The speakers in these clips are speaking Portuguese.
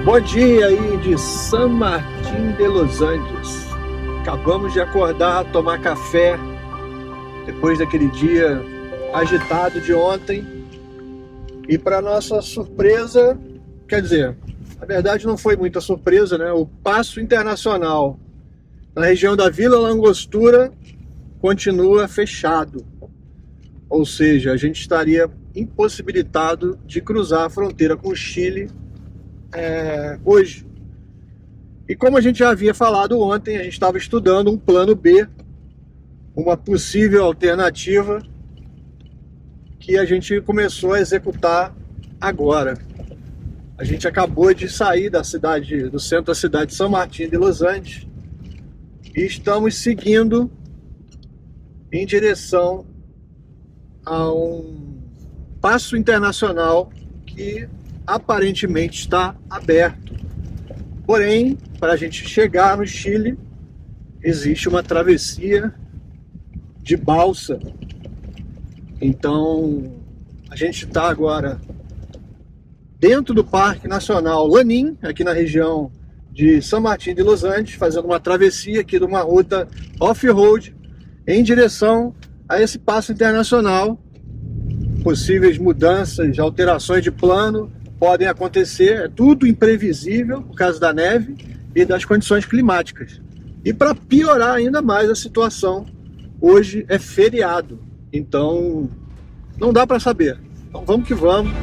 Bom dia aí de San Martín de los Andes. Acabamos de acordar, tomar café depois daquele dia agitado de ontem. E para nossa surpresa, quer dizer, na verdade não foi muita surpresa, né? O Paço Internacional na região da Vila Langostura continua fechado. Ou seja, a gente estaria impossibilitado de cruzar a fronteira com o Chile hoje. E como a gente já havia falado ontem, a gente estava estudando um plano B, uma possível alternativa que a gente começou a executar agora. A gente acabou de sair do centro da cidade de San Martín de los Andes e estamos seguindo em direção a um paço internacional que aparentemente está aberto. Porém, para a gente chegar no Chile, existe uma travessia de balsa. Então, a gente está agora dentro do Parque Nacional Lanín, aqui na região de San Martín de los Andes, fazendo uma travessia aqui de uma ruta off-road em direção a esse paço internacional. Possíveis mudanças, alterações de plano podem acontecer, é tudo imprevisível por causa da neve e das condições climáticas. E para piorar ainda mais a situação, hoje é feriado, então não dá para saber. Então vamos que vamos.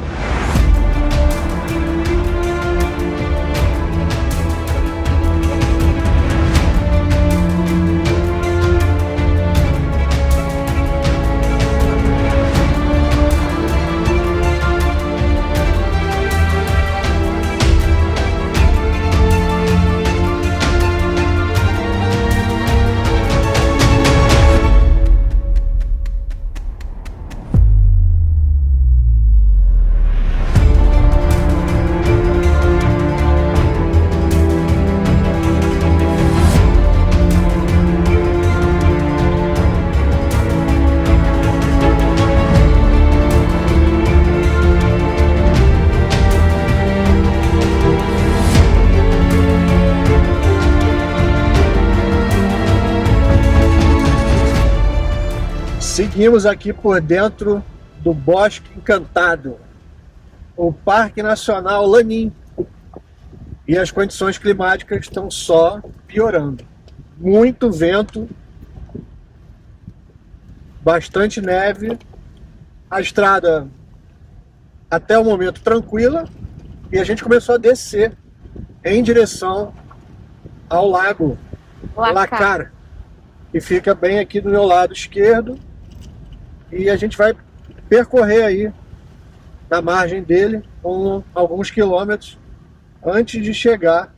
Seguimos aqui por dentro do Bosque Encantado, o Parque Nacional Lanín, e as condições climáticas estão só piorando. Muito vento, bastante neve, a estrada até o momento tranquila, e a gente começou a descer em direção ao lago Lácar, que fica bem aqui do meu lado esquerdo. E a gente vai percorrer aí na margem dele alguns quilômetros antes de chegar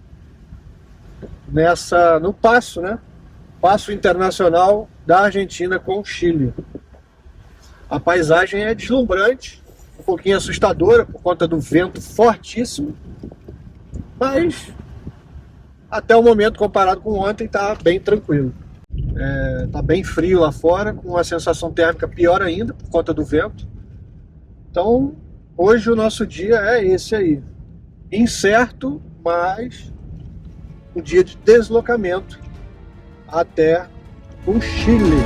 no paço, né? Paço Internacional da Argentina com o Chile. A paisagem é deslumbrante, um pouquinho assustadora por conta do vento fortíssimo, mas até o momento, comparado com ontem, está bem tranquilo. Tá bem frio lá fora, com a sensação térmica pior ainda por conta do vento. Então hoje o nosso dia é esse aí, incerto, mas um dia de deslocamento até o Chile.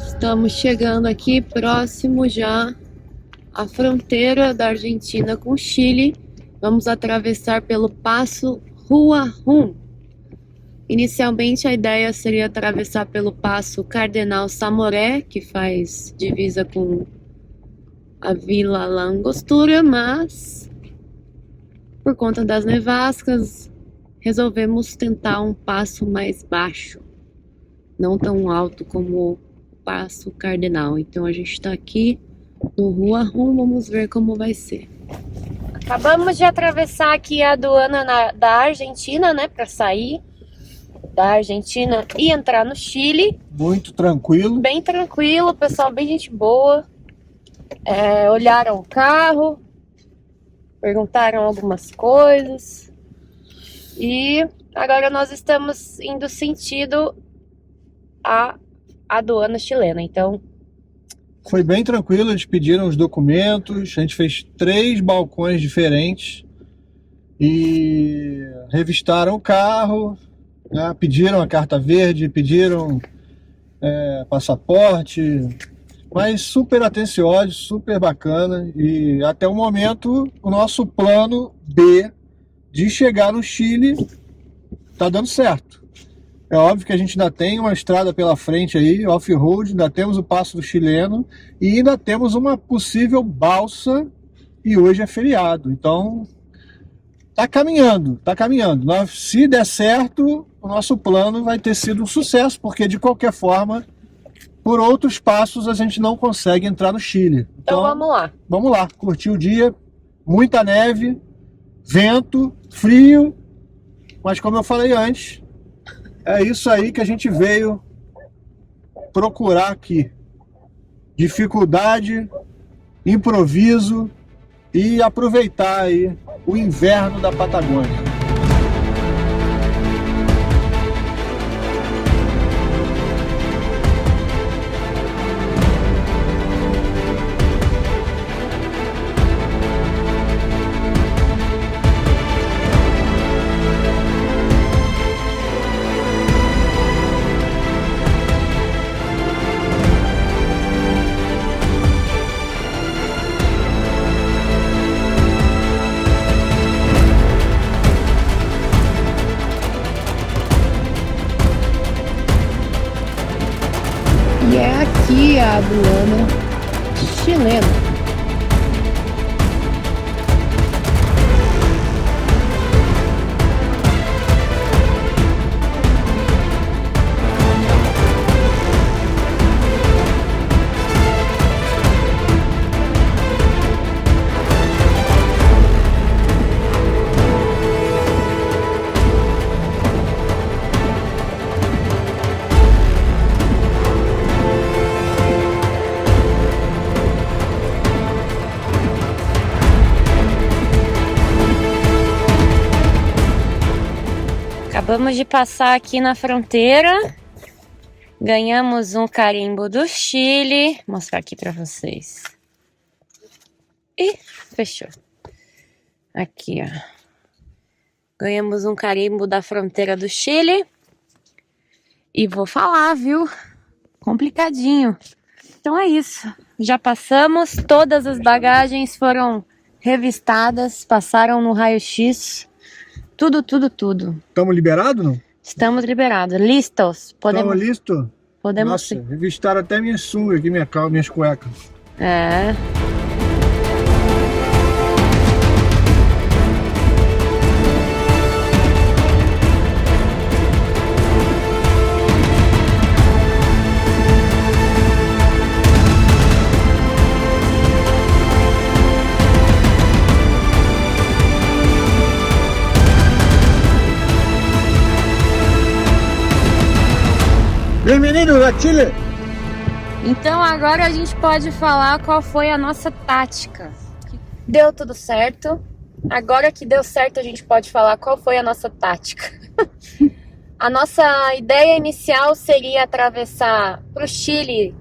Estamos chegando aqui próximo já à fronteira da Argentina com o Chile. Vamos atravessar pelo Paço Huajuapan. Inicialmente a ideia seria atravessar pelo Paço Cardenal Samoré, que faz divisa com a Vila Langostura, mas por conta das nevascas resolvemos tentar um passo mais baixo, não tão alto como Paço Cardenal. Então a gente está aqui no Huajuapan, vamos ver como vai ser. Acabamos de atravessar aqui a aduana da Argentina, né? Para sair da Argentina e entrar no Chile. Muito tranquilo. Bem tranquilo, pessoal, bem gente boa. Olharam o carro, perguntaram algumas coisas. E agora nós estamos indo sentido a aduana chilena. Então, foi bem tranquilo, eles pediram os documentos, a gente fez 3 balcões diferentes e revistaram o carro, né? Pediram a carta verde, pediram passaporte, mas super atenciosos, super bacana. E até o momento o nosso plano B de chegar no Chile tá dando certo. É óbvio que a gente ainda tem uma estrada pela frente aí, off-road, ainda temos o Passo do Chileno e ainda temos uma possível balsa, e hoje é feriado. Então, tá caminhando, tá caminhando. Se der certo, o nosso plano vai ter sido um sucesso, porque de qualquer forma, por outros passos, a gente não consegue entrar no Chile. Então vamos lá. Vamos lá, curtir o dia, muita neve, vento, frio, mas como eu falei antes, é isso aí que a gente veio procurar aqui. Dificuldade, improviso e aproveitar aí o inverno da Patagônia. E é aqui a aduana chilena. Acabamos de passar aqui na fronteira, ganhamos um carimbo do Chile, vou mostrar aqui para vocês. E fechou. Aqui, ó. Ganhamos um carimbo da fronteira do Chile. E vou falar, viu? Complicadinho. Então é isso. Já passamos, todas as bagagens foram revistadas, passaram no raio-x. Tudo. Estamos liberados, não? Estamos liberados. Listos. Estamos listos? Podemos Nossa, sim. revistaram até minha sunga aqui, minhas cuecas. É. Bem-vindo a Chile! Então agora a gente pode falar qual foi a nossa tática. Deu tudo certo. Agora que deu certo, a gente pode falar qual foi a nossa tática. A nossa ideia inicial seria atravessar para o Chile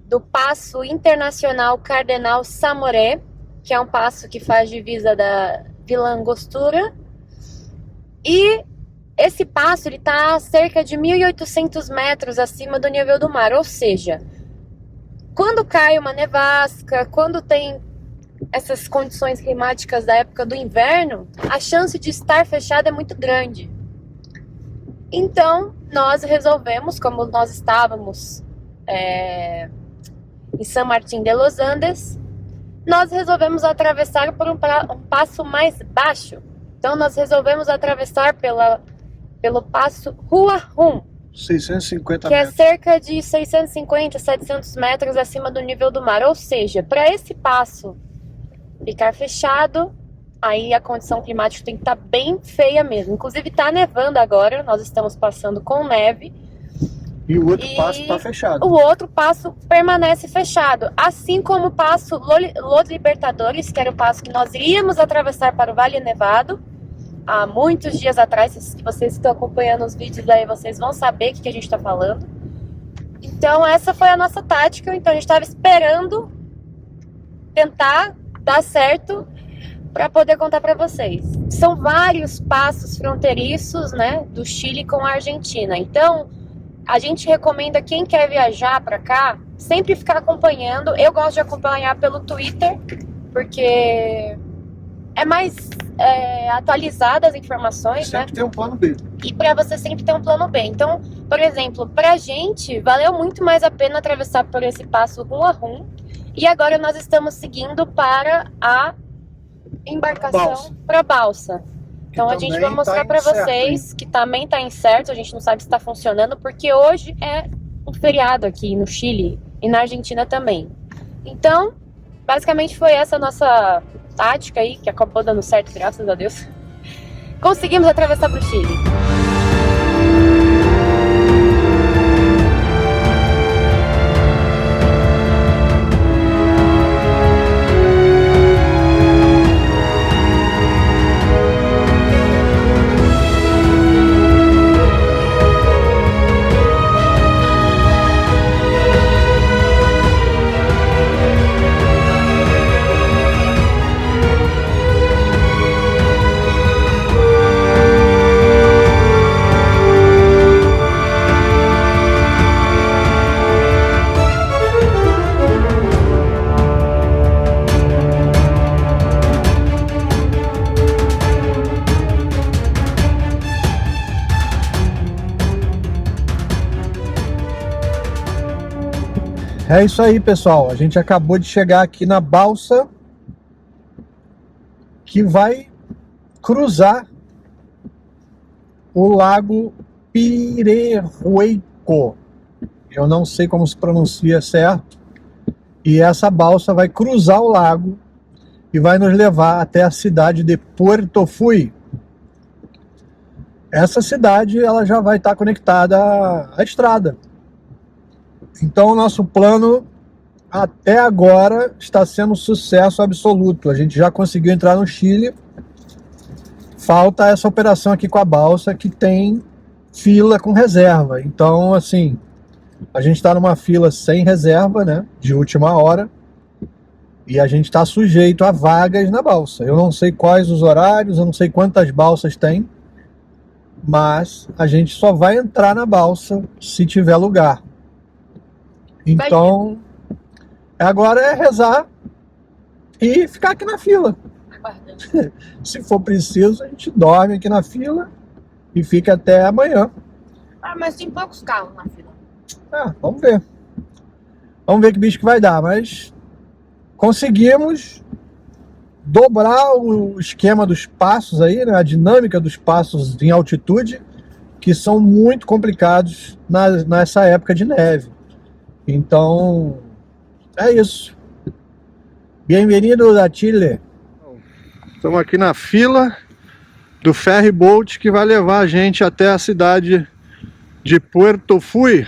do Passo Internacional Cardenal Samoré, que é um passo que faz divisa da Vila Angostura. E esse passo está a cerca de 1.800 metros acima do nível do mar, ou seja, quando cai uma nevasca, quando tem essas condições climáticas da época do inverno, a chance de estar fechado é muito grande. Então, nós resolvemos, como nós estávamos em San Martín de los Andes, nós resolvemos atravessar por um passo mais baixo. Então, nós resolvemos atravessar pelo passo Hua Hun, 650 que é metros. cerca de 650, 700 metros acima do nível do mar. Ou seja, para esse passo ficar fechado, aí a condição climática tem que estar bem feia mesmo. Inclusive tá nevando agora, nós estamos passando com neve. E o outro passo está fechado. O outro passo permanece fechado, assim como o passo Los Libertadores, que era o passo que nós iríamos atravessar para o Vale Nevado há muitos dias atrás. Se vocês estão acompanhando os vídeos aí, vocês vão saber o que a gente está falando. Então essa foi a nossa tática. Então a gente estava esperando tentar dar certo para poder contar para vocês. São vários passos fronteiriços, né, do Chile com a Argentina. Então a gente recomenda quem quer viajar para cá sempre ficar acompanhando. Eu gosto de acompanhar pelo Twitter, porque é mais atualizada as informações, sempre, né? tem um plano B. E para você sempre ter um plano B. Então, por exemplo, pra gente valeu muito mais a pena atravessar por esse passo rum a rum. E agora nós estamos seguindo para a embarcação para balsa. Então a gente vai mostrar para vocês que também tá incerto, a gente não sabe se está funcionando, porque hoje é um feriado aqui no Chile e na Argentina também. Então, basicamente foi essa a nossa tática aí, que acabou dando certo, graças a Deus. Conseguimos atravessar para o Chile. É isso aí, pessoal. A gente acabou de chegar aqui na balsa que vai cruzar o lago Pirahueco. Eu não sei como se pronuncia certo. E essa balsa vai cruzar o lago e vai nos levar até a cidade de Puerto Fui. Essa cidade ela já vai estar conectada à estrada. Então o nosso plano até agora está sendo um sucesso absoluto. A gente já conseguiu entrar no Chile. Falta essa operação aqui com a balsa que tem fila com reserva. Então assim, a gente está numa fila sem reserva, né, de última hora. E a gente está sujeito a vagas na balsa. Eu não sei quais os horários, eu não sei quantas balsas tem. Mas a gente só vai entrar na balsa se tiver lugar. Então, agora é rezar e ficar aqui na fila. Se for preciso, a gente dorme aqui na fila e fica até amanhã. Ah, mas tem poucos carros na fila. Vamos ver. Vamos ver que bicho que vai dar, mas conseguimos dobrar o esquema dos passos aí, né? A dinâmica dos passos em altitude, que são muito complicados nessa época de neve. Então, é isso. Bem-vindo a Chile. Estamos aqui na fila do ferry boat que vai levar a gente até a cidade de Puerto Fui.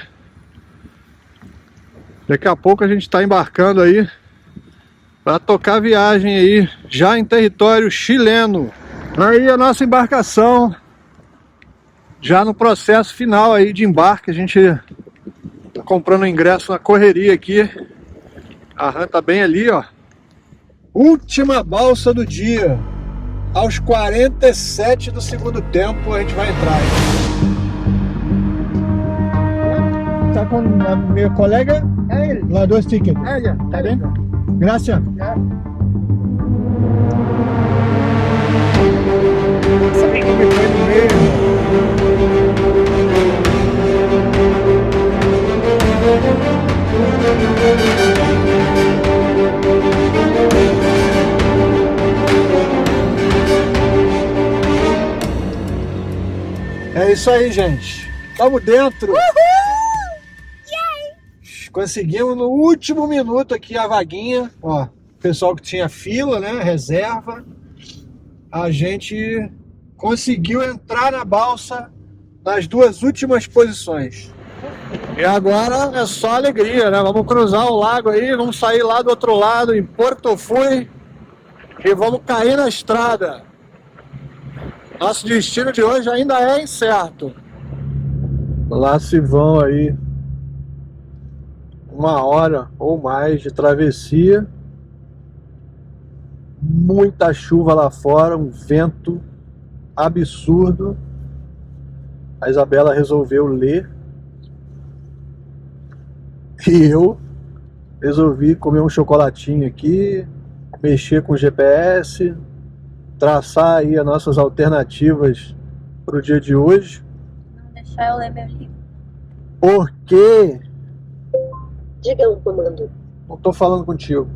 Daqui a pouco a gente está embarcando aí para tocar a viagem aí, já em território chileno. Aí a nossa embarcação, já no processo final aí de embarque, a gente tá comprando ingresso na correria aqui. A RAM tá bem ali, ó. Última balsa do dia. Aos 47 do segundo tempo a gente vai entrar. Tá com a minha colega? É ele. Lá dois tickets. É ele. Tá bem? Graças. Sabe que me foi no meio? É isso aí, gente. Estamos dentro. Uhul! Conseguimos no último minuto aqui a vaguinha. Ó, pessoal que tinha fila, né? Reserva. a gente conseguiu entrar na balsa nas duas últimas posições. E agora é só alegria, né? Vamos cruzar o lago aí, vamos sair lá do outro lado, em Porto Fui, e vamos cair na estrada. Nosso destino de hoje ainda é incerto. Lá se vão aí 1 hora ou mais de travessia. Muita chuva lá fora, um vento absurdo. A Isabela resolveu ler e eu resolvi comer um chocolatinho aqui, mexer com o GPS, traçar aí as nossas alternativas para o dia de hoje. Não deixar eu ler meu livro. Por quê? Diga um comando. Não estou falando contigo.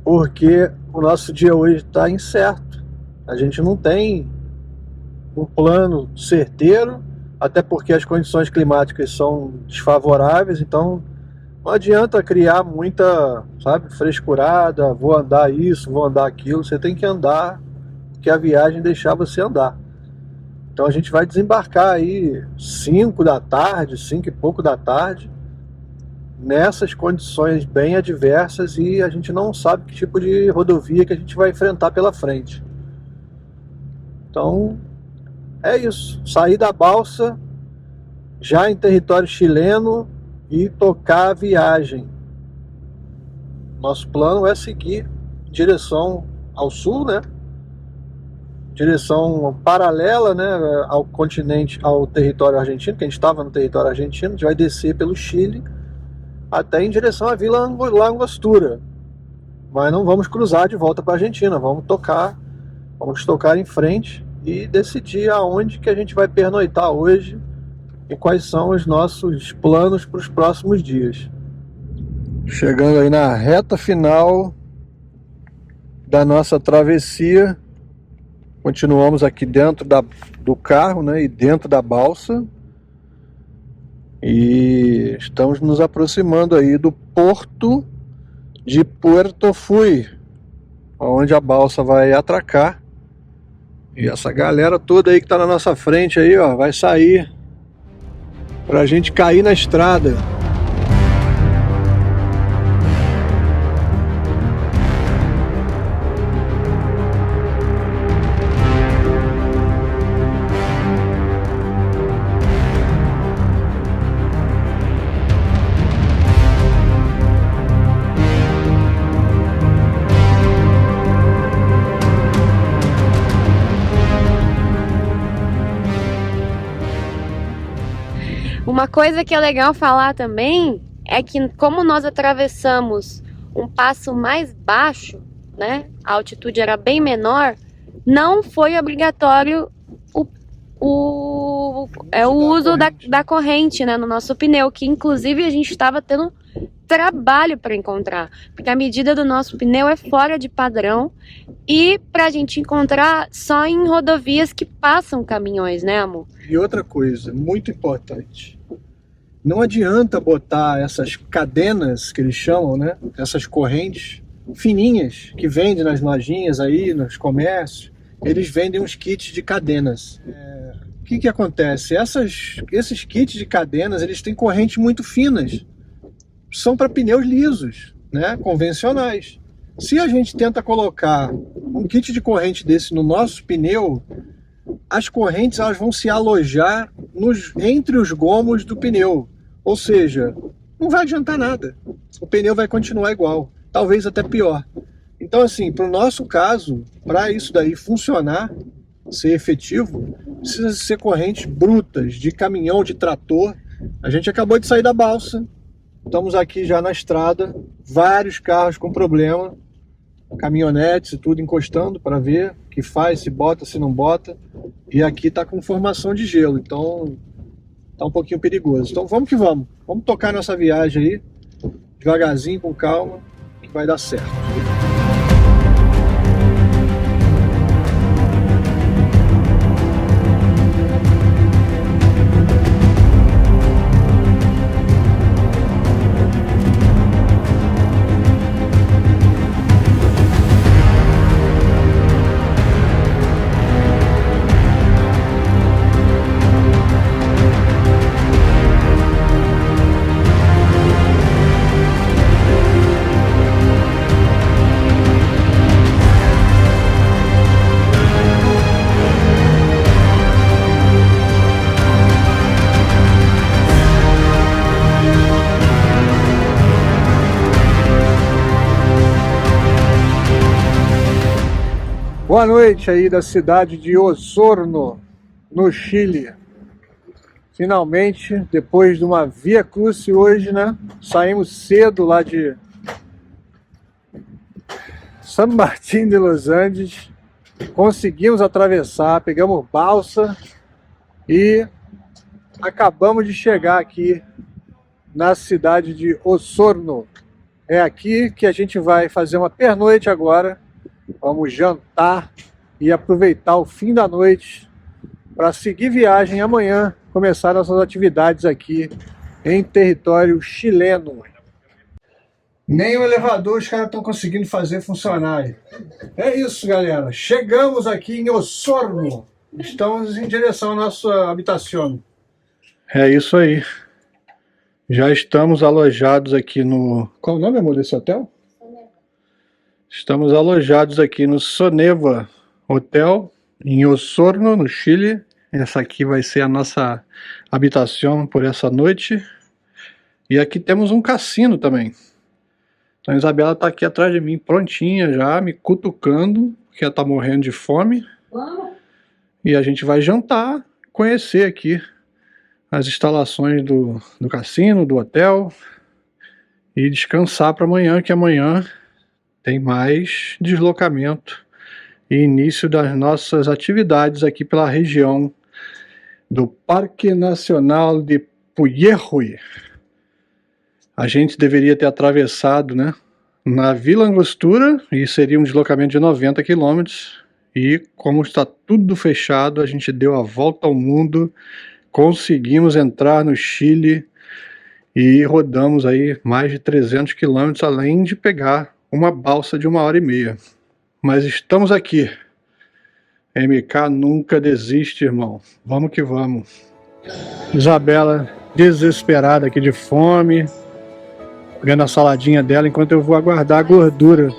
Porque o nosso dia hoje está incerto. A gente não tem um plano certeiro, até porque as condições climáticas são desfavoráveis, então não adianta criar muita, sabe, frescurada, vou andar isso, vou andar aquilo. Você tem que andar que a viagem deixar você andar. Então a gente vai desembarcar aí 5 da tarde, 5 e pouco da tarde, nessas condições bem adversas, e a gente não sabe que tipo de rodovia que a gente vai enfrentar pela frente. Então é isso, sair da balsa já em território chileno e tocar a viagem. Nosso plano é seguir em direção ao sul, né? Direção paralela, né, ao continente, ao território argentino, que a gente estava no território argentino. A gente vai descer pelo Chile até em direção à Vila Angostura, mas não vamos cruzar de volta para a Argentina. Vamos tocar em frente e decidir aonde que a gente vai pernoitar hoje e quais são os nossos planos para os próximos dias. Chegando aí na reta final da nossa travessia, continuamos aqui dentro do carro, né, e dentro da balsa, e estamos nos aproximando aí do porto de Puerto Fui, onde a balsa vai atracar. E essa galera toda aí que está na nossa frente aí, ó, vai sair pra gente cair na estrada. Uma coisa que é legal falar também é que, como nós atravessamos um passo mais baixo, né, a altitude era bem menor, não foi obrigatório o uso da corrente, né, no nosso pneu, que inclusive a gente estava tendo trabalho para encontrar, porque a medida do nosso pneu é fora de padrão e para a gente encontrar só em rodovias que passam caminhões, né, amor? E outra coisa muito importante, não adianta botar essas cadenas que eles chamam, né, essas correntes fininhas que vendem nas lojinhas aí, nos comércios. Eles vendem uns kits de cadenas. O que acontece? Esses kits de cadenas, eles têm correntes muito finas. São para pneus lisos, né, convencionais. Se a gente tenta colocar um kit de corrente desse no nosso pneu, as correntes elas vão se alojar entre os gomos do pneu. Ou seja, não vai adiantar nada. O pneu vai continuar igual, talvez até pior. Então, assim, para o nosso caso, para isso daí funcionar, ser efetivo, precisa ser correntes brutas, de caminhão, de trator. A gente acabou de sair da balsa, estamos aqui já na estrada, vários carros com problema, caminhonetes e tudo encostando para ver o que faz, se bota, se não bota. E aqui está com formação de gelo, então tá um pouquinho perigoso. Então vamos que vamos tocar nossa viagem aí, devagarzinho, com calma, que vai dar certo. Boa noite aí da cidade de Osorno, no Chile. Finalmente, depois de uma Via Crucis hoje, né? Saímos cedo lá de San Martín de los Andes. Conseguimos atravessar, pegamos balsa e acabamos de chegar aqui na cidade de Osorno. É aqui que a gente vai fazer uma pernoite agora. Vamos jantar e aproveitar o fim da noite para seguir viagem amanhã, começar nossas atividades aqui em território chileno. Nem o elevador os caras estão conseguindo fazer funcionar. É isso, galera. Chegamos aqui em Osorno. Estamos em direção à nossa habitação. É isso aí. Já estamos alojados aqui no... Qual o nome, amor, desse hotel? Estamos alojados aqui no Soneva Hotel, em Osorno, no Chile. Essa aqui vai ser a nossa habitação por essa noite. E aqui temos um cassino também. Então a Isabela está aqui atrás de mim, prontinha já, me cutucando, porque ela está morrendo de fome. E a gente vai jantar, conhecer aqui as instalações do cassino, do hotel. E descansar para amanhã, que amanhã tem mais deslocamento e início das nossas atividades aqui pela região do Parque Nacional de Puyehue. A gente deveria ter atravessado, né, na Vila Angostura, e seria um deslocamento de 90 km. E como está tudo fechado, a gente deu a volta ao mundo, conseguimos entrar no Chile e rodamos aí mais de 300 km, além de pegar uma balsa de 1h30. Mas estamos aqui. MK nunca desiste, irmão. Vamos que vamos. Isabela desesperada aqui de fome, pegando a saladinha dela enquanto eu vou aguardar a gordura.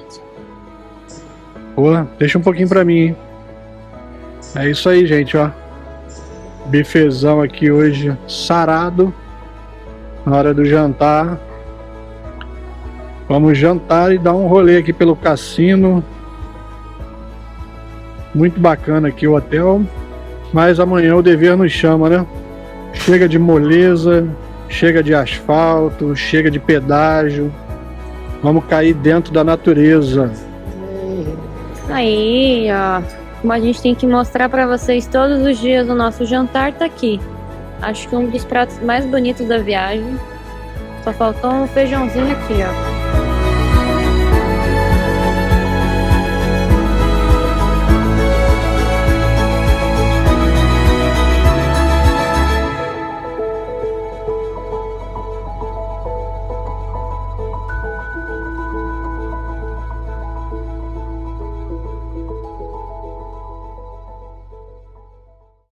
Pô, deixa um pouquinho pra mim, hein? É isso aí, gente, ó. Bifezão aqui hoje, sarado. Na hora do jantar. Vamos jantar e dar um rolê aqui pelo cassino. Muito bacana aqui o hotel. Mas amanhã o dever nos chama, né? Chega de moleza, chega de asfalto, chega de pedágio. Vamos cair dentro da natureza. Aí, ó. Como a gente tem que mostrar pra vocês todos os dias, o nosso jantar tá aqui. Acho que um dos pratos mais bonitos da viagem. Só faltou um feijãozinho aqui, ó.